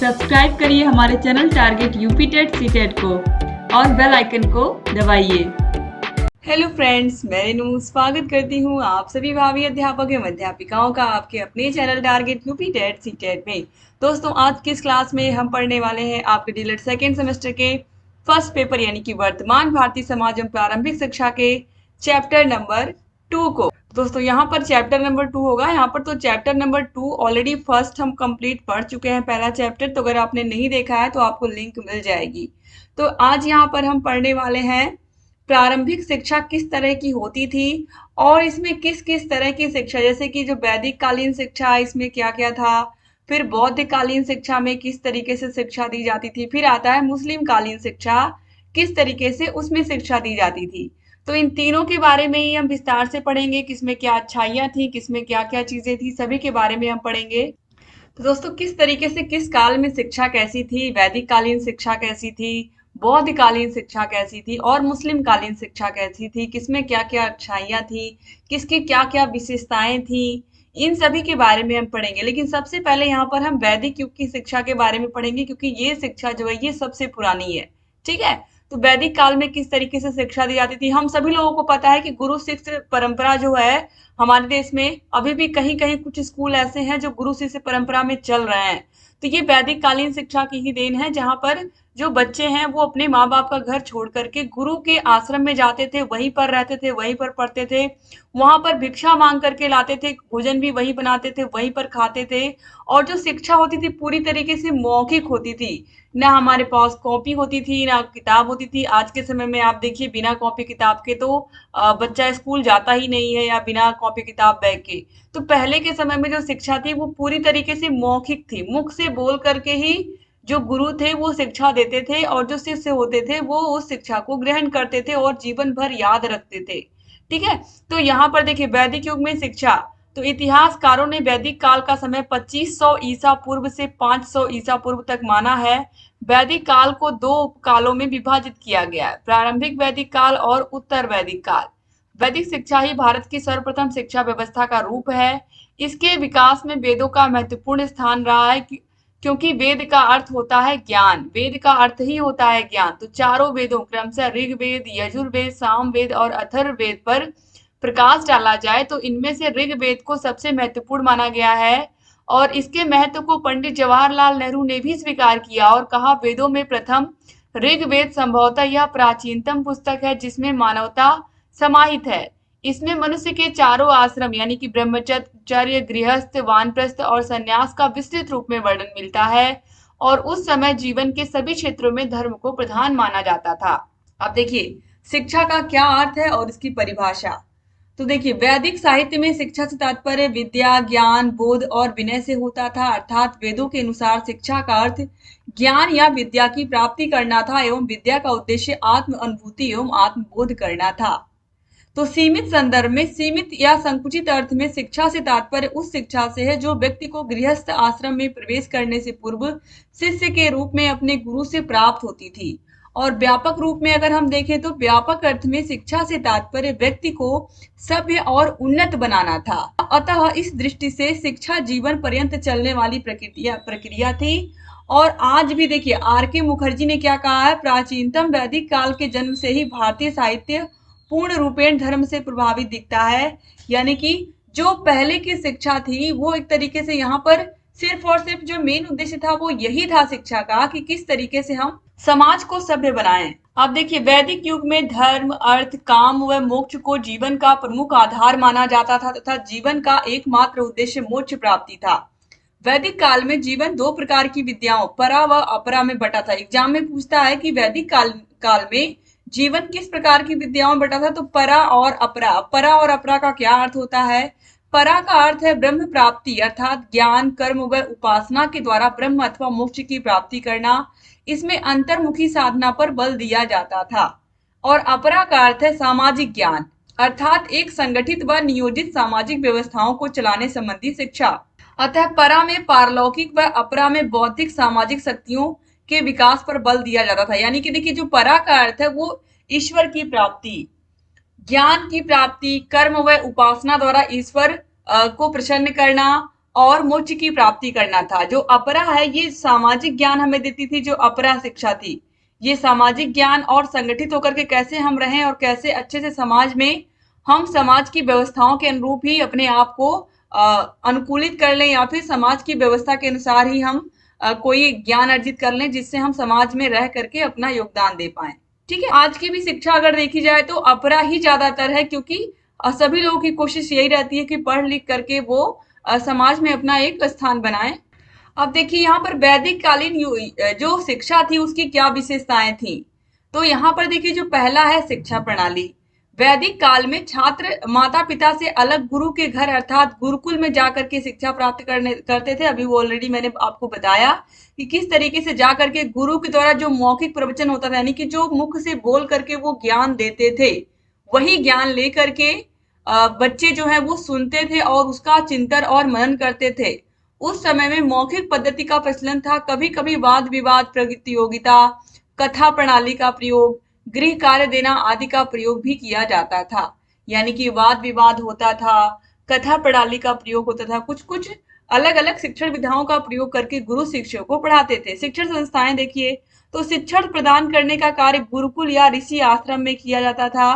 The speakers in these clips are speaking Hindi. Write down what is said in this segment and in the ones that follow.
सब्सक्राइब करिए हमारे channel target UP TET CTET को और बेल आइकन को दबाइए। हेलो फ्रेंड्स, मैं रेनू स्वागत करती हूँ आप सभी भावी अध्यापक एवं अध्यापिकाओं का आपके अपने channel target UP TET CTET में। दोस्तों, आज की इस क्लास में हम पढ़ने वाले हैं आपके डीएलएड सेकेंड सेमेस्टर के फर्स्ट पेपर यानी कि वर्तमान भारतीय समाज एवं प्रारंभिक शिक्षा के चैप्टर नंबर 2 को। दोस्तों, यहाँ पर चैप्टर नंबर 2 होगा। यहाँ पर तो चैप्टर नंबर 2 ऑलरेडी फर्स्ट हम कंप्लीट पढ़ चुके हैं, पहला चैप्टर। तो अगर आपने नहीं देखा है तो आपको लिंक मिल जाएगी। तो आज यहाँ पर हम पढ़ने वाले हैं प्रारंभिक शिक्षा किस तरह की होती थी और इसमें किस किस तरह की शिक्षा, जैसे कि जो वैदिक कालीन शिक्षा इसमें क्या क्या था, फिर बौद्ध कालीन शिक्षा में किस तरीके से शिक्षा दी जाती थी, फिर आता है मुस्लिम कालीन शिक्षा, किस तरीके से उसमें शिक्षा दी जाती थी। तो इन तीनों के बारे में ही हम विस्तार से पढ़ेंगे, किसमें क्या अच्छाइयाँ थी, किसमें क्या क्या चीजें थी, सभी के बारे में हम पढ़ेंगे। तो दोस्तों, किस तरीके से किस काल में शिक्षा कैसी थी, वैदिक कालीन शिक्षा कैसी थी, बौद्ध कालीन शिक्षा कैसी थी और मुस्लिम कालीन शिक्षा कैसी थी, किसमें क्या क्या अच्छाइयाँ थी, किसकी क्या क्या विशेषताएं थी, इन सभी के बारे में हम पढ़ेंगे। लेकिन सबसे पहले यहाँ पर हम वैदिक युग की शिक्षा के बारे में पढ़ेंगे, क्योंकि ये शिक्षा जो है ये सबसे पुरानी है। ठीक है, तो वैदिक काल में किस तरीके से शिक्षा दी जाती थी, हम सभी लोगों को पता है कि गुरु शिष्य परंपरा जो है हमारे देश में अभी भी कहीं कहीं कुछ स्कूल ऐसे हैं जो गुरु शिष्य परंपरा में चल रहे हैं। तो ये वैदिक कालीन शिक्षा की ही देन है, जहां पर जो बच्चे हैं वो अपने माँ बाप का घर छोड़ करके गुरु के आश्रम में जाते थे, वहीं पर रहते थे, वहीं पर पढ़ते थे, वहां पर भिक्षा मांग करके लाते थे, भोजन भी वहीं बनाते थे, वहीं पर खाते थे। और जो शिक्षा होती थी पूरी तरीके से मौखिक होती थी, ना हमारे पास कॉपी होती थी ना किताब होती थी। आज के समय में आप देखिए, बिना कॉपी किताब के तो बच्चा स्कूल जाता ही नहीं है, या बिना कॉपी किताब बैग के। तो पहले के समय में जो शिक्षा थी वो पूरी तरीके से मौखिक थी, मुख से बोल करके ही जो गुरु थे वो शिक्षा देते थे और जो शिष्य होते थे वो उस शिक्षा को ग्रहण करते थे और जीवन भर याद रखते थे। ठीक है, तो यहाँ पर देखिए वैदिक युग में शिक्षा, तो इतिहासकारों ने वैदिक काल का समय 2500 ईसा पूर्व से 500 ईसा पूर्व तक माना है। वैदिक काल को दो कालों में विभाजित किया गया है, प्रारंभिक वैदिक काल और उत्तर वैदिक काल। वैदिक शिक्षा ही भारत की सर्वप्रथम शिक्षा व्यवस्था का रूप है। इसके विकास में वेदों का महत्वपूर्ण स्थान रहा है, क्योंकि वेद का अर्थ होता है ज्ञान, वेद का अर्थ ही होता है ज्ञान। तो चारों वेदों क्रमशः ऋग्वेद, यजुर्वेद, सामवेद और अथर्ववेद पर प्रकाश डाला जाए तो इनमें से ऋग्वेद को सबसे महत्वपूर्ण माना गया है। और इसके महत्व को पंडित जवाहरलाल नेहरू ने भी स्वीकार किया और कहा, वेदों में प्रथम ऋग्वेद संभवतः यह प्राचीनतम पुस्तक है जिसमें मानवता समाहित है। इसमें मनुष्य के चारों आश्रम यानी कि ब्रह्मचर्य, गृहस्थ, वानप्रस्थ और संन्यास का विस्तृत रूप में वर्णन मिलता है। और उस समय जीवन के सभी क्षेत्रों में धर्म को प्रधान माना जाता था। अब देखिए शिक्षा का क्या अर्थ है और इसकी परिभाषा। तो देखिए, वैदिक साहित्य में शिक्षा से तात्पर्य विद्या, ज्ञान, बोध और विनय से होता था। अर्थात वेदों के अनुसार शिक्षा का अर्थ ज्ञान या विद्या की प्राप्ति करना था एवं विद्या का उद्देश्य आत्म अनुभूति एवं आत्मबोध करना था। तो सीमित संदर्भ में, सीमित या संकुचित अर्थ में शिक्षा से तात्पर्य उस शिक्षा से है जो व्यक्ति को गृहस्थ आश्रम में प्रवेश करने से पूर्व शिष्य के रूप में अपने गुरु से प्राप्त होती थी। और व्यापक रूप में अगर हम देखें तो व्यापक अर्थ में शिक्षा से तात्पर्य व्यक्ति को सभ्य और उन्नत बनाना था। अतः इस दृष्टि से शिक्षा जीवन पर्यंत चलने वाली प्रक्रिया थी। और आज भी देखिए, आर.के. मुखर्जी ने क्या कहा है, प्राचीनतम वैदिक काल के जन्म से ही भारतीय साहित्य पूर्ण रूपेण धर्म से प्रभावित दिखता है। यानी कि जो पहले की शिक्षा थी वो एक तरीके से यहाँ पर सिर्फ और सिर्फ जो मेन उद्देश्य था वो यही था शिक्षा का, कि किस तरीके से हम समाज को सभ्य बनाएं। अब देखिए, वैदिक युग में धर्म, अर्थ, काम व मोक्ष को जीवन का प्रमुख आधार माना जाता था तथा जीवन का एकमात्र उद्देश्य मोक्ष प्राप्ति था। वैदिक काल में जीवन दो प्रकार की विद्याओं परा व अपरा में बटा था। एग्जाम में पूछता है कि वैदिक काल में जीवन किस प्रकार की विद्याओं में बटा था, तो परा और अपरा। परा और अपरा का क्या अर्थ होता है? परा का अर्थ है ब्रह्म प्राप्ति, अर्थात ज्ञान, कर्म व उपासना के द्वारा ब्रह्म अथवा मोक्ष की प्राप्ति करना। इसमें अंतर्मुखी साधना पर बल दिया जाता था। और अपरा का अर्थ है सामाजिक ज्ञान, अर्थात एक संगठित व नियोजित सामाजिक व्यवस्थाओं को चलाने संबंधी शिक्षा। अतः परा में पारलौकिक व अपरा में बौद्धिक सामाजिक शक्तियों के विकास पर बल दिया जाता था। यानी कि देखिए, जो परा का अर्थ है वो ईश्वर की प्राप्ति, ज्ञान की प्राप्ति, कर्म व उपासना द्वारा ईश्वर को प्रसन्न करना, और मोक्ष की प्राप्ति करना था। जो अपरा है ये सामाजिक ज्ञान हमें देती थी, जो अपरा शिक्षा थी ये सामाजिक ज्ञान और संगठित होकर के कैसे हम रहें और कैसे अच्छे से समाज में हम समाज की व्यवस्थाओं के अनुरूप ही अपने आप को अनुकूलित कर लें, या फिर समाज की व्यवस्था के अनुसार ही हम कोई ज्ञान अर्जित कर लें जिससे हम समाज में रह करके अपना योगदान दे पाए। ठीक है, आज की भी शिक्षा अगर देखी जाए तो अपरा ही ज्यादातर है, क्योंकि सभी लोगों की कोशिश यही रहती है कि पढ़ लिख करके वो समाज में अपना एक स्थान बनाए। अब देखिए यहाँ पर वैदिक कालीन जो शिक्षा थी उसकी क्या विशेषताएं थी। तो यहाँ पर देखिए जो पहला है शिक्षा प्रणाली। वैदिक काल में छात्र माता पिता से अलग गुरु के घर अर्थात गुरुकुल में जाकर के शिक्षा प्राप्त करते थे। अभी वो ऑलरेडी मैंने आपको बताया कि किस तरीके से जा करके गुरु के द्वारा जो मौखिक प्रवचन होता था, यानी कि जो मुख से बोल करके वो ज्ञान देते थे, वही ज्ञान लेकर के बच्चे जो है वो सुनते थे और उसका चिंतन और मनन करते थे। उस समय में मौखिक पद्धति का प्रचलन था। कभी कभी वाद विवाद प्रतियोगिता, कथा प्रणाली का प्रयोग, गृह कार्य देना आदि का प्रयोग भी किया जाता था। यानी कि वाद विवाद होता था, कथा प्रणाली का प्रयोग होता था, कुछ कुछ अलग अलग शिक्षण विधाओं का प्रयोग करके गुरु शिष्यों को पढ़ाते थे। शिक्षण संस्थाएं देखिए तो शिक्षण प्रदान करने का कार्य गुरुकुल या ऋषि आश्रम में किया जाता था।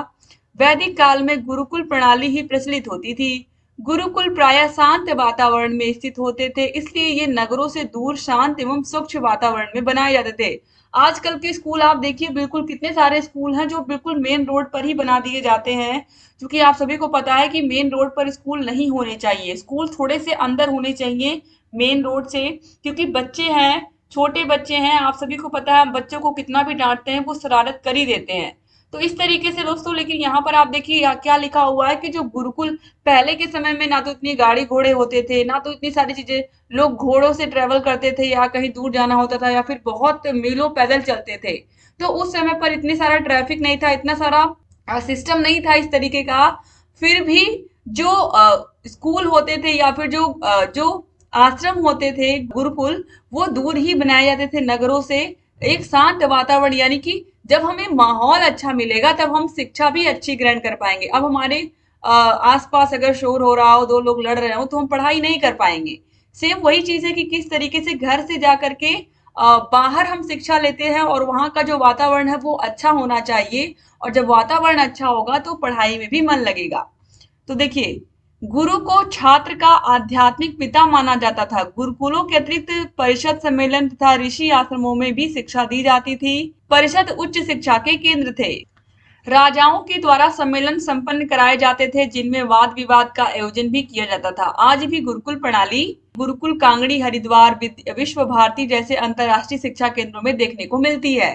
वैदिक काल में गुरुकुल प्रणाली ही प्रचलित होती थी। गुरुकुल प्रायः शांत वातावरण में स्थित होते थे, इसलिए ये नगरों से दूर शांत एवं स्वच्छ वातावरण में बनाए जाते थे। आजकल के स्कूल आप देखिए, बिल्कुल कितने सारे स्कूल हैं जो बिल्कुल मेन रोड पर ही बना दिए जाते हैं, क्योंकि आप सभी को पता है कि मेन रोड पर स्कूल नहीं होने चाहिए। स्कूल थोड़े से अंदर होने चाहिए मेन रोड से, क्योंकि बच्चे हैं, छोटे बच्चे हैं, आप सभी को पता है बच्चों को कितना भी डांटते हैं वो शरारत कर ही देते हैं। तो इस तरीके से दोस्तों, लेकिन यहाँ पर आप देखिए क्या लिखा हुआ है कि जो गुरुकुल पहले के समय में ना तो इतनी गाड़ी घोड़े होते थे, ना तो इतनी सारी चीजें, लोग घोड़ों से ट्रेवल करते थे या कहीं दूर जाना होता था या फिर बहुत मीलों पैदल चलते थे। तो उस समय पर इतनी सारा ट्रैफिक नहीं था, इतना सारा सिस्टम नहीं था इस तरीके का। फिर भी जो स्कूल होते थे या फिर जो आश्रम होते थे गुरुकुल, वो दूर ही बनाए जाते थे नगरों से। एक शांत वातावरण, यानी कि जब हमें माहौल अच्छा मिलेगा तब हम शिक्षा भी अच्छी ग्रहण कर पाएंगे। अब हमारे आसपास अगर शोर हो रहा हो, दो लोग लड़ रहे हो, तो हम पढ़ाई नहीं कर पाएंगे। सेम वही चीज है कि किस तरीके से घर से जा करके बाहर हम शिक्षा लेते हैं और वहां का जो वातावरण है वो अच्छा होना चाहिए, और जब वातावरण अच्छा होगा तो पढ़ाई में भी मन लगेगा। तो देखिए, गुरु को छात्र का आध्यात्मिक पिता माना जाता था। गुरुकुलों के अतिरिक्त परिषद, सम्मेलन तथा ऋषि आश्रमों में भी शिक्षा दी जाती थी। परिषद उच्च शिक्षा के केंद्र थे। राजाओं के द्वारा सम्मेलन संपन्न कराए जाते थे जिनमें वाद विवाद का आयोजन भी किया जाता था। आज भी गुरुकुल प्रणाली गुरुकुल कांगड़ी, हरिद्वार, विश्व भारती जैसे अंतरराष्ट्रीय शिक्षा केंद्रों में देखने को मिलती है।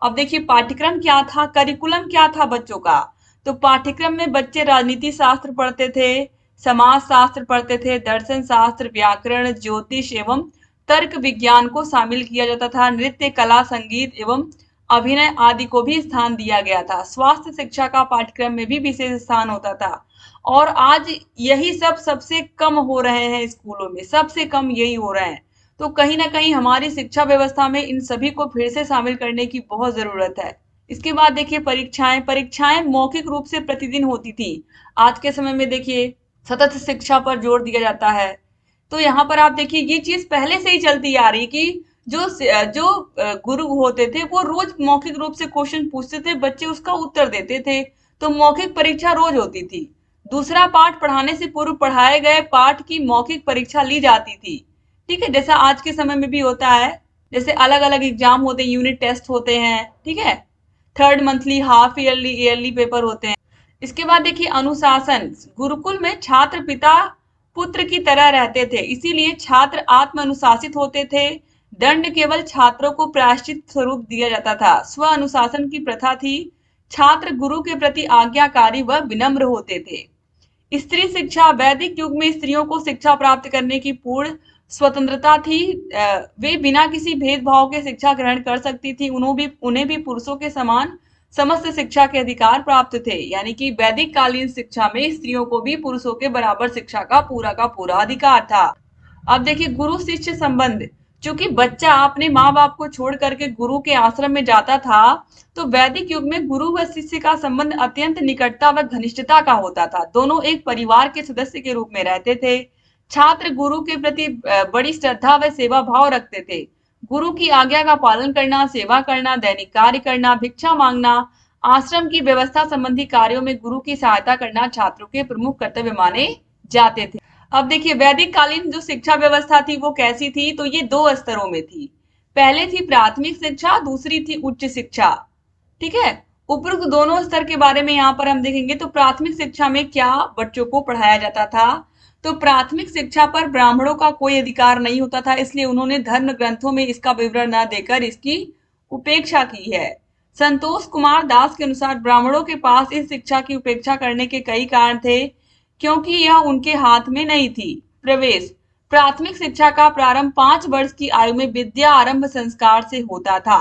अब देखिए पाठ्यक्रम क्या था, करिकुलम क्या था बच्चों का। तो पाठ्यक्रम में बच्चे राजनीति शास्त्र पढ़ते थे, समाज शास्त्र पढ़ते थे, दर्शन शास्त्र, व्याकरण, ज्योतिष एवं तर्क विज्ञान को शामिल किया जाता था। नृत्य, कला, संगीत एवं अभिनय आदि को भी स्थान दिया गया था। स्वास्थ्य शिक्षा का पाठ्यक्रम में भी विशेष स्थान होता था। और आज यही सब सबसे कम हो रहे हैं स्कूलों में, सबसे कम यही हो रहे हैं। तो कहीं ना कहीं हमारी शिक्षा व्यवस्था में इन सभी को फिर से शामिल करने की बहुत जरूरत है। इसके बाद देखिए परीक्षाएं। परीक्षाएं मौखिक रूप से प्रतिदिन होती थी। आज के समय में देखिए सतत शिक्षा पर जोर दिया जाता है। तो यहाँ पर आप देखिए ये चीज पहले से ही चलती आ रही कि जो गुरु होते थे वो रोज मौखिक रूप से क्वेश्चन पूछते थे, बच्चे उसका उत्तर देते थे। तो मौखिक परीक्षा रोज होती थी। दूसरा पाठ पढ़ाने से पूर्व पढ़ाए गए पाठ की मौखिक परीक्षा ली जाती थी। ठीक है, जैसा आज के समय में भी होता है, जैसे अलग अलग एग्जाम होते हैं, यूनिट टेस्ट होते हैं, ठीक है, third monthly, half yearly, yearly paper होते हैं। इसके बाद देखिए अनुशासन। गुरुकुल में छात्र पिता पुत्र की तरह रहते थे, इसीलिए छात्र आत्म अनुशासित होते थे। दंड केवल छात्रों को प्रायश्चित स्वरूप दिया जाता था। स्व अनुशासन की प्रथा थी। छात्र गुरु के प्रति आज्ञाकारी व विनम्र होते थे। स्त्री शिक्षा। वैदिक युग में स्त्रियों को शिक्षा प्राप्त करने की पूर्ण स्वतंत्रता थी। वे बिना किसी भेदभाव के शिक्षा ग्रहण कर सकती थी। उन्हें भी पुरुषों के समान समस्त शिक्षा के अधिकार प्राप्त थे। यानी कि वैदिक कालीन शिक्षा में स्त्रियों को भी पुरुषों के बराबर शिक्षा का पूरा अधिकार था। अब देखिए गुरु शिष्य संबंध। चूंकि बच्चा अपने माँ बाप को छोड़ करके गुरु के आश्रम में जाता था, तो वैदिक युग में गुरु व शिष्य का संबंध अत्यंत निकटता व घनिष्ठता का होता था। दोनों एक परिवार के सदस्य के रूप में रहते थे। छात्र गुरु के प्रति बड़ी श्रद्धा व सेवा भाव रखते थे। गुरु की आज्ञा का पालन करना, सेवा करना, दैनिक कार्य करना, भिक्षा मांगना, आश्रम की व्यवस्था संबंधी कार्यों में गुरु की सहायता करना छात्रों के प्रमुख कर्तव्य माने जाते थे। अब देखिए, वैदिक कालीन जो शिक्षा व्यवस्था थी वो कैसी थी, तो ये दो स्तरों में थी। पहले थी प्राथमिक शिक्षा, दूसरी थी उच्च शिक्षा। ठीक है, उपरोक्त दोनों स्तर के बारे में यहाँ पर हम देखेंगे। तो प्राथमिक शिक्षा में क्या बच्चों को पढ़ाया जाता था, तो प्राथमिक शिक्षा पर ब्राह्मणों का कोई अधिकार नहीं होता था, इसलिए उन्होंने धर्म ग्रंथों में इसका विवरण न देकर इसकी उपेक्षा की है। संतोष कुमार दास के अनुसार ब्राह्मणों के पास इस शिक्षा की उपेक्षा करने के कई कारण थे, क्योंकि यह उनके हाथ में नहीं थी। प्रवेश, प्राथमिक शिक्षा का प्रारंभ 5 वर्ष की आयु में विद्या आरंभ संस्कार से होता था।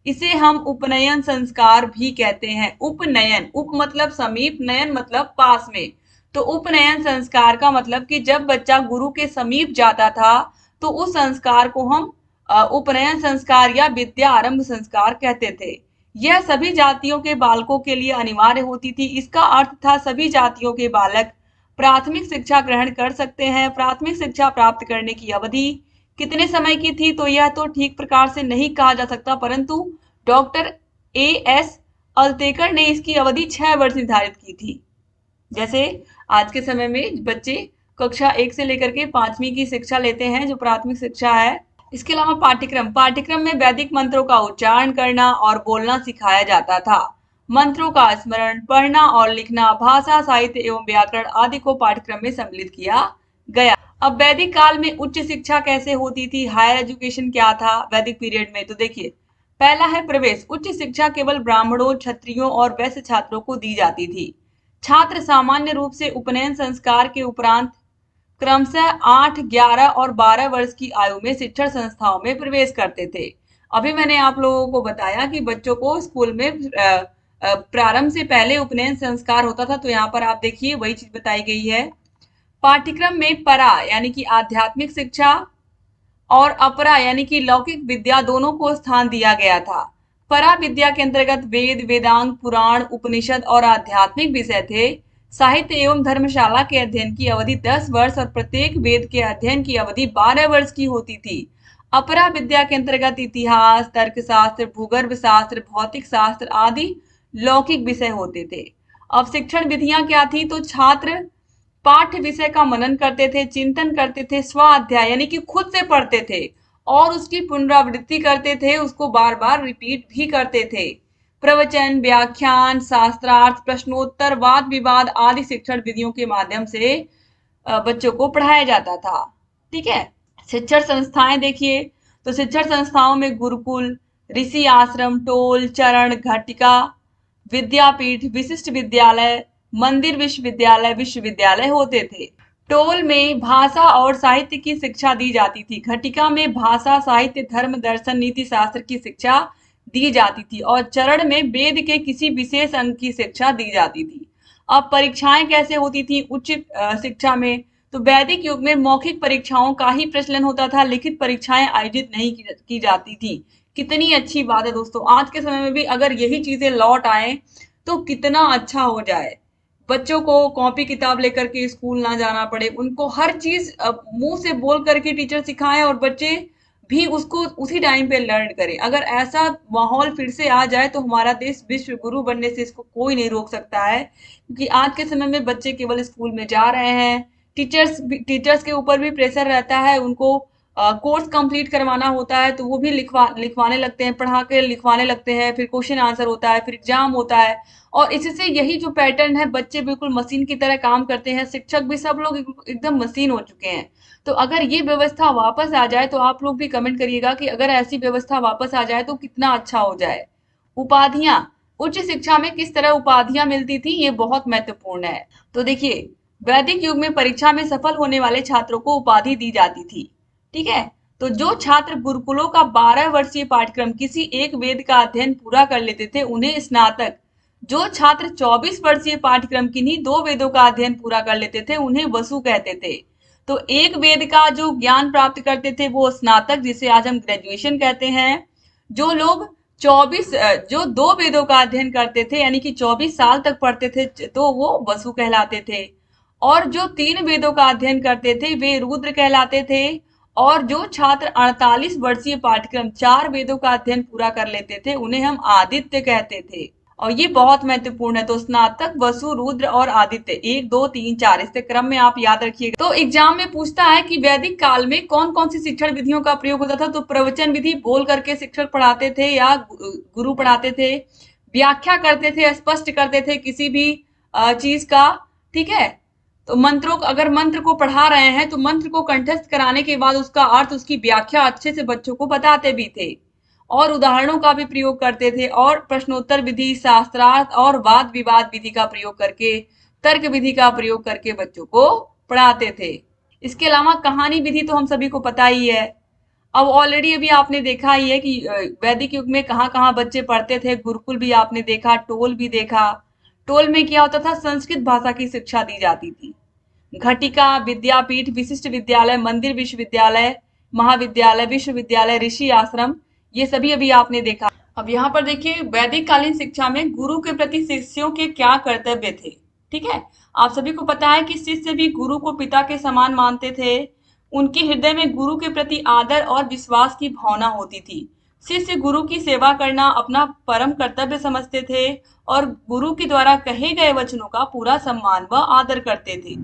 इसे हम उपनयन संस्कार भी कहते हैं। उपनयन, उप मतलब समीप, नयन मतलब पास में। तो उपनयन संस्कार का मतलब कि जब बच्चा गुरु के समीप जाता था तो उस संस्कार को हम उपनयन संस्कार या विद्या आरंभ संस्कार कहते थे। यह सभी जातियों के बालकों के लिए अनिवार्य होती थी। इसका अर्थ था सभी जातियों के बालक प्राथमिक शिक्षा ग्रहण कर सकते हैं। प्राथमिक शिक्षा प्राप्त करने की अवधि कितने समय की थी, तो यह तो ठीक प्रकार से नहीं कहा जा सकता, परंतु डॉक्टर A.S. अल्तेकर ने इसकी अवधि 6 वर्ष निर्धारित की थी। जैसे आज के समय में बच्चे कक्षा 1 से लेकर के 5वीं की शिक्षा लेते हैं, जो प्राथमिक शिक्षा है। इसके अलावा पाठ्यक्रम में वैदिक मंत्रों का उच्चारण करना और बोलना सिखाया जाता था। मंत्रों का स्मरण, पढ़ना और लिखना, भाषा, साहित्य एवं व्याकरण आदि को पाठ्यक्रम में सम्मिलित किया गया। अब वैदिक काल में उच्च शिक्षा कैसे होती थी, हायर एजुकेशन क्या था वैदिक पीरियड में, तो देखिए, पहला है प्रवेश। उच्च शिक्षा केवल ब्राह्मणों, क्षत्रियों और वैश्य छात्रों को दी जाती थी। छात्र सामान्य रूप से उपनयन संस्कार के उपरांत क्रमशः 8, 11 और 12 वर्ष की आयु में शिक्षण संस्थाओं में प्रवेश करते थे। अभी मैंने आप लोगों को बताया कि बच्चों को स्कूल में प्रारंभ से पहले उपनयन संस्कार होता था, तो यहाँ पर आप देखिए वही चीज बताई गई है। पाठ्यक्रम में परा यानी कि आध्यात्मिक शिक्षा और अपरा यानी कि लौकिक विद्या दोनों को स्थान दिया गया था। परा विद्या के अंतर्गत वेद, वेदांग, पुराण, उपनिषद और आध्यात्मिक विषय थे। साहित्य एवं धर्मशाला के अध्ययन की अवधि 10 वर्ष और प्रत्येक वेद के अध्ययन की अवधि 12 वर्ष की होती थी। अपरा विद्या के अंतर्गत इतिहास, तर्कशास्त्र, भूगर्भ शास्त्र, भौतिक शास्त्र आदि लौकिक विषय होते थे। अब शिक्षण विधियां क्या थी, तो छात्र पाठ्य विषय का मनन करते थे, चिंतन करते थे, स्वाध्याय यानी कि खुद से पढ़ते थे और उसकी पुनरावृत्ति करते थे, उसको बार बार रिपीट भी करते थे। प्रवचन, व्याख्यान, शास्त्रार्थ, प्रश्नोत्तर, वाद विवाद आदि शिक्षण विधियों के माध्यम से बच्चों को पढ़ाया जाता था। ठीक है, शिक्षण संस्थाएं देखिए, तो शिक्षण संस्थाओं में गुरुकुल, ऋषि आश्रम, टोल, चरण, घटिका, विद्यापीठ, विशिष्ट विद्यालय, मंदिर विश्वविद्यालय, विश्वविद्यालय होते थे। टोल में भाषा और साहित्य की शिक्षा दी जाती थी। घटिका में भाषा, साहित्य, धर्म, दर्शन, नीति शास्त्र की शिक्षा दी जाती थी और चरण में वेद के किसी विशेष अंग की शिक्षा दी जाती थी। अब परीक्षाएं कैसे होती थी उच्च शिक्षा में, तो वैदिक युग में मौखिक परीक्षाओं का ही प्रचलन होता था, लिखित परीक्षाएं आयोजित नहीं की जाती थी। कितनी अच्छी बात है दोस्तों, आज के समय में भी अगर यही चीजें लौट आए तो कितना अच्छा हो जाए। बच्चों को कॉपी किताब लेकर के स्कूल ना जाना पड़े, उनको हर चीज मुंह से बोल करके टीचर सिखाए और बच्चे भी उसको उसी टाइम पे लर्न करें। अगर ऐसा माहौल फिर से आ जाए तो हमारा देश विश्व गुरु बनने से इसको कोई नहीं रोक सकता है, क्योंकि आज के समय में बच्चे केवल स्कूल में जा रहे हैं, टीचर्स के ऊपर भी प्रेशर रहता है, उनको कोर्स कंप्लीट करवाना होता है तो वो भी लिखवाने लगते हैं, पढ़ा के लिखवाने लगते हैं, फिर क्वेश्चन आंसर होता है, फिर एग्जाम होता है और इससे यही जो पैटर्न है, बच्चे बिल्कुल मशीन की तरह काम करते हैं, शिक्षक भी सब लोग एकदम मशीन हो चुके हैं। तो अगर ये व्यवस्था वापस आ जाए तो आप लोग भी कमेंट करिएगा कि अगर ऐसी व्यवस्था वापस आ जाए तो कितना अच्छा हो जाए। उपाधियां, उच्च शिक्षा में किस तरह उपाधियां मिलती थी, ये बहुत महत्वपूर्ण है। तो देखिए, वैदिक युग में परीक्षा में सफल होने वाले छात्रों को उपाधि दी जाती थी। ठीक है, तो जो छात्र गुरुकुलों का 12 वर्षीय पाठ्यक्रम किसी एक वेद का अध्ययन पूरा कर लेते थे उन्हें स्नातक, जो छात्र 24 वर्षीय पाठ्यक्रम किन्हीं 2 वेदों का अध्ययन पूरा कर लेते थे उन्हें वसु कहते थे। तो एक वेद का जो ज्ञान प्राप्त करते थे वो स्नातक, जिसे आज हम ग्रेजुएशन कहते हैं। जो लोग 24 जो 2 वेदों का अध्ययन करते थे यानी कि 24 साल तक पढ़ते थे तो वो वसु कहलाते थे। और जो 3 वेदों का अध्ययन करते थे वे रुद्र कहलाते थे। और जो छात्र 48 वर्षीय पाठ्यक्रम 4 वेदों का अध्ययन पूरा कर लेते थे उन्हें हम आदित्य कहते थे। और ये बहुत महत्वपूर्ण है। तो स्नातक, वसु, रुद्र और आदित्य, 1 2 3 4 इसके क्रम में आप याद रखिएगा। तो एग्जाम में पूछता है कि वैदिक काल में कौन कौन सी शिक्षण विधियों का प्रयोग होता था। तो प्रवचन विधि, बोल करके शिक्षक पढ़ाते थे या गुरु पढ़ाते थे। व्याख्या करते थे, स्पष्ट करते थे किसी भी चीज का। ठीक है। तो मंत्रों, अगर मंत्र को पढ़ा रहे हैं तो मंत्र को कंठस्थ कराने के बाद उसका अर्थ, उसकी व्याख्या अच्छे से बच्चों को बताते भी थे। और उदाहरणों का भी प्रयोग करते थे। और प्रश्नोत्तर विधि, शास्त्रार्थ और वाद विवाद विधि का प्रयोग करके, तर्क विधि का प्रयोग करके बच्चों को पढ़ाते थे। इसके अलावा कहानी विधि तो हम सभी को पता ही है। अब ऑलरेडी अभी आपने देखा ही है कि वैदिक युग में कहाँ कहाँ बच्चे पढ़ते थे। गुरुकुल भी आपने देखा, टोल भी देखा। टोल में क्या होता था, संस्कृत भाषा की शिक्षा दी जाती थी। घटिका, विद्यापीठ, विशिष्ट विद्यालय, मंदिर, विश्वविद्यालय, महाविद्यालय, विश्वविद्यालय, ऋषि आश्रम, ये सभी अभी आपने देखा। अब यहाँ पर देखिए वैदिक कालीन शिक्षा में गुरु के प्रति शिष्यों के क्या कर्तव्य थे। ठीक है। आप सभी को पता है कि शिष्य भी गुरु को पिता के समान मानते थे। उनके हृदय में गुरु के प्रति आदर और विश्वास की भावना होती थी। शिष्य गुरु की सेवा करना अपना परम कर्तव्य समझते थे और गुरु के द्वारा कहे गए वचनों का पूरा सम्मान व आदर करते थे।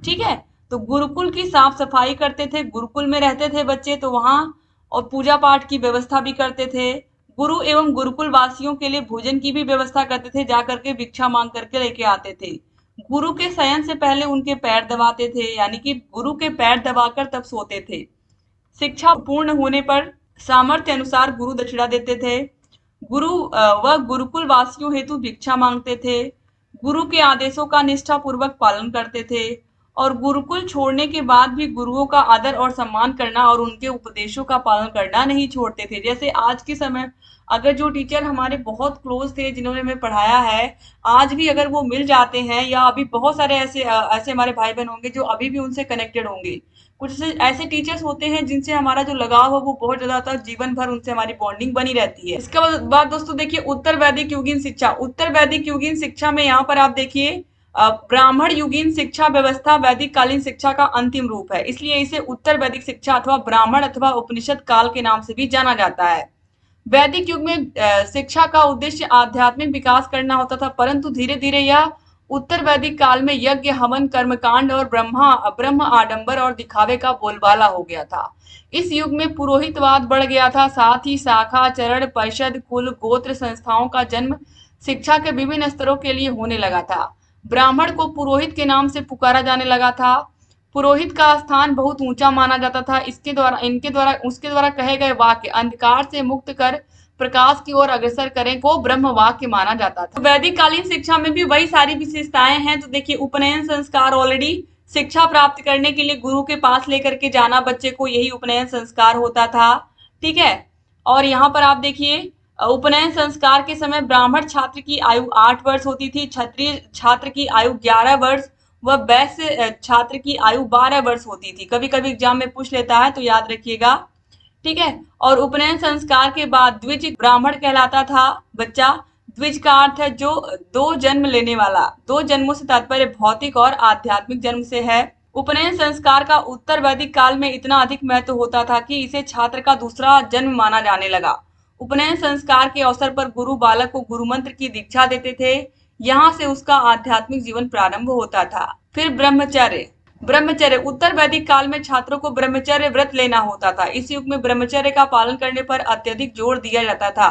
ठीक है। तो गुरुकुल की साफ सफाई करते थे। गुरुकुल में रहते थे बच्चे तो वहां और पूजा पाठ की व्यवस्था भी करते थे। गुरु एवं गुरुकुल वासियों के लिए भोजन की भी व्यवस्था करते थे, जाकर के भिक्षा मांग करके लेके आते थे। गुरु के शयन से पहले उनके पैर दबाते थे, यानी कि गुरु के पैर दबाकर तब सोते थे। शिक्षा पूर्ण होने पर सामर्थ्य अनुसार गुरु दक्षिणा देते थे। गुरु व गुरुकुल वासियों हेतु भिक्षा मांगते थे। गुरु के आदेशों का निष्ठा पूर्वक पालन करते थे। और गुरुकुल छोड़ने के बाद भी गुरुओं का आदर और सम्मान करना और उनके उपदेशों का पालन करना नहीं छोड़ते थे। जैसे आज के समय अगर जो टीचर हमारे बहुत क्लोज थे, जिन्होंने हमें पढ़ाया है, आज भी अगर वो मिल जाते हैं, या अभी बहुत सारे ऐसे हमारे भाई बहन होंगे जो अभी भी उनसे कनेक्टेड होंगे। कुछ ऐसे टीचर्स होते हैं जिनसे हमारा जो लगाव है वो बहुत ज्यादा होता है, जीवन भर उनसे हमारी बॉन्डिंग बनी रहती है। इसके बाद दोस्तों देखिए उत्तर वैदिक युगीन शिक्षा। उत्तर वैदिक युगीन शिक्षा में यहाँ पर आप देखिए ब्राह्मण युगीन शिक्षा व्यवस्था वैदिक कालीन शिक्षा का अंतिम रूप है, इसलिए इसे उत्तर वैदिक शिक्षा अथवा ब्राह्मण अथवा उपनिषद काल के नाम से भी जाना जाता है। वैदिक युग में शिक्षा का उद्देश्य आध्यात्मिक विकास करना होता था, परंतु धीरे धीरे यह उत्तर वैदिक काल में यज्ञ, हवन, कर्मकांड और ब्रह्म आडंबर और दिखावे का बोलबाला हो गया था। इस युग में पुरोहितवाद बढ़ गया था, साथ ही शाखा, चरण, परिषद, कुल, गोत्र संस्थाओं का जन्म शिक्षा के विभिन्न स्तरों के लिए होने लगा था। ब्राह्मण को पुरोहित के नाम से पुकारा जाने लगा था। पुरोहित का स्थान बहुत ऊंचा माना जाता था। उसके द्वारा कहे गए वाक्य अंधकार से मुक्त कर प्रकाश की ओर अग्रसर करें को ब्रह्म वाक्य माना जाता था। वैदिक कालीन शिक्षा में भी वही सारी विशेषताएं हैं। तो देखिए उपनयन संस्कार, ऑलरेडी शिक्षा प्राप्त करने के लिए गुरु के पास लेकर के जाना बच्चे को, यही उपनयन संस्कार होता था। ठीक है। और यहाँ पर आप देखिए उपनयन संस्कार के समय ब्राह्मण छात्र की आयु 8 वर्ष होती थी, क्षत्रिय छात्र की आयु 11 वर्ष व वैश्य छात्र की आयु 12 वर्ष होती थी। कभी कभी एग्जाम में पूछ लेता है तो याद रखिएगा। ठीक है। और उपनयन संस्कार के बाद द्विज ब्राह्मण कहलाता था बच्चा। द्विज का अर्थ है जो 2 जन्म लेने वाला। 2 जन्मों से तात्पर्य भौतिक और आध्यात्मिक जन्म से है। उपनयन संस्कार का उत्तर वैदिक काल में इतना अधिक महत्व होता था कि इसे छात्र का दूसरा जन्म माना जाने लगा। उपनयन संस्कार के अवसर पर गुरु बालक को गुरु मंत्र की दीक्षा देते थे। यहाँ से उसका आध्यात्मिक जीवन प्रारंभ होता था। फिर ब्रह्मचर्य। ब्रह्मचर्य उत्तर वैदिक काल में छात्रों को ब्रह्मचर्य व्रत लेना होता था। इस युग में ब्रह्मचर्य का पालन करने पर अत्यधिक जोर दिया जाता था।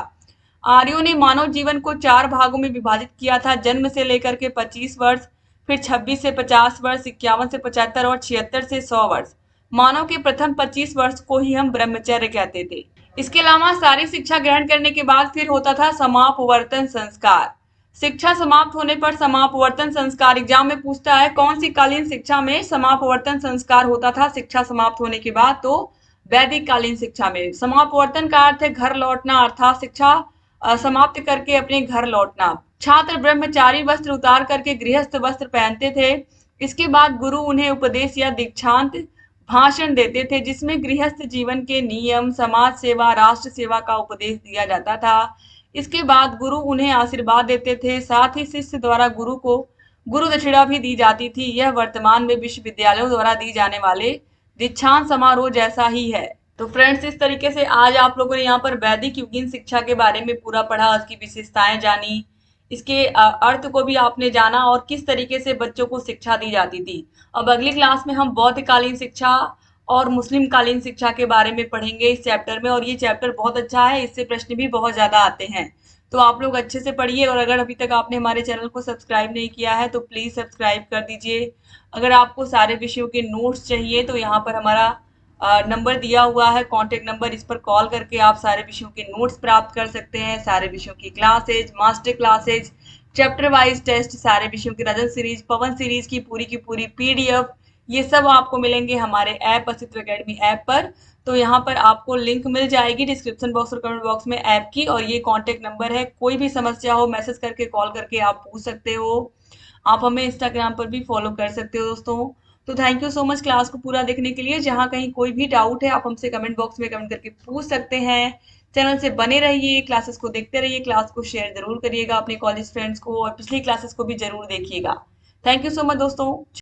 आर्यों ने मानव जीवन को 4 भागों में विभाजित किया था, जन्म से लेकर के 25 वर्ष, फिर 26 से 50 वर्ष, 51 से 75 और 76 से 100 वर्ष। मानव के प्रथम 25 वर्ष को ही हम ब्रह्मचर्य कहते थे। इसके अलावा सारी शिक्षा ग्रहण करने के बाद फिर होता था समापवर्तन संस्कार। शिक्षा समाप्त होने पर समापवर्तन संस्कार, एग्जाम में पूछता है कौन सी कालीन शिक्षा में समापवर्तन संस्कार होता था शिक्षा समाप्त होने के बाद। तो वैदिक कालीन शिक्षा में समापवर्तन का अर्थ है घर लौटना, अर्थात शिक्षा समाप्त करके अपने घर लौटना। छात्र ब्रह्मचारी वस्त्र उतार करके गृहस्थ वस्त्र पहनते थे। इसके बाद गुरु उन्हें उपदेश या दीक्षांत भाषण देते थे, जिसमें गृहस्थ जीवन के नियम, समाज सेवा, राष्ट्र सेवा का उपदेश दिया जाता था। इसके बाद गुरु उन्हें आशीर्वाद देते थे। साथ ही शिष्य द्वारा गुरु को गुरु दक्षिणा भी दी जाती थी। यह वर्तमान में विश्वविद्यालयों द्वारा दी जाने वाले दीक्षांत समारोह जैसा ही है। तो फ्रेंड्स, इस तरीके से आज आप लोगों ने यहाँ पर वैदिक युगीन शिक्षा के बारे में पूरा पढ़ा, उसकी विशेषताएं जानी, इसके अर्थ को भी आपने जाना और किस तरीके से बच्चों को शिक्षा दी जाती थी। अब अगली क्लास में हम बौद्धकालीन शिक्षा और मुस्लिम कालीन शिक्षा के बारे में पढ़ेंगे इस चैप्टर में, और ये चैप्टर बहुत अच्छा है, इससे प्रश्न भी बहुत ज्यादा आते हैं। तो आप लोग अच्छे से पढ़िए, और अगर अभी तक आपने हमारे चैनल को सब्सक्राइब नहीं किया है तो प्लीज सब्सक्राइब कर दीजिए। अगर आपको सारे विषयों के नोट्स चाहिए तो यहाँ पर हमारा नंबर दिया हुआ है, कॉन्टेक्ट नंबर, इस पर कॉल करके आप सारे विषयों के नोट्स प्राप्त कर सकते हैं। सारे विषयों की classes, master classes, chapter wise test, सारे विषयों की रजत सीरीज, पवन सीरीज की पूरी पीडीएफ, ये सब आपको मिलेंगे हमारे ऐप अस्तित्व एकेडमी ऐप पर। तो यहाँ पर आपको लिंक मिल जाएगी डिस्क्रिप्शन बॉक्स और कमेंट बॉक्स में ऐप की, और ये कॉन्टेक्ट नंबर है। कोई भी समस्या हो मैसेज करके, कॉल करके आप पूछ सकते हो। आप हमें इंस्टाग्राम पर भी फॉलो कर सकते हो दोस्तों। तो thank you so much class को पूरा देखने के लिए। जहाँ कहीं कोई भी डाउट है आप हमसे कमेंट बॉक्स में कमेंट करके पूछ सकते हैं। चैनल से बने रहिए, क्लासेस को देखते रहिए, क्लास को शेयर जरूर करिएगा अपने कॉलेज फ्रेंड्स को, और पिछली क्लासेस को भी जरूर देखिएगा। थैंक यू सो मच दोस्तों।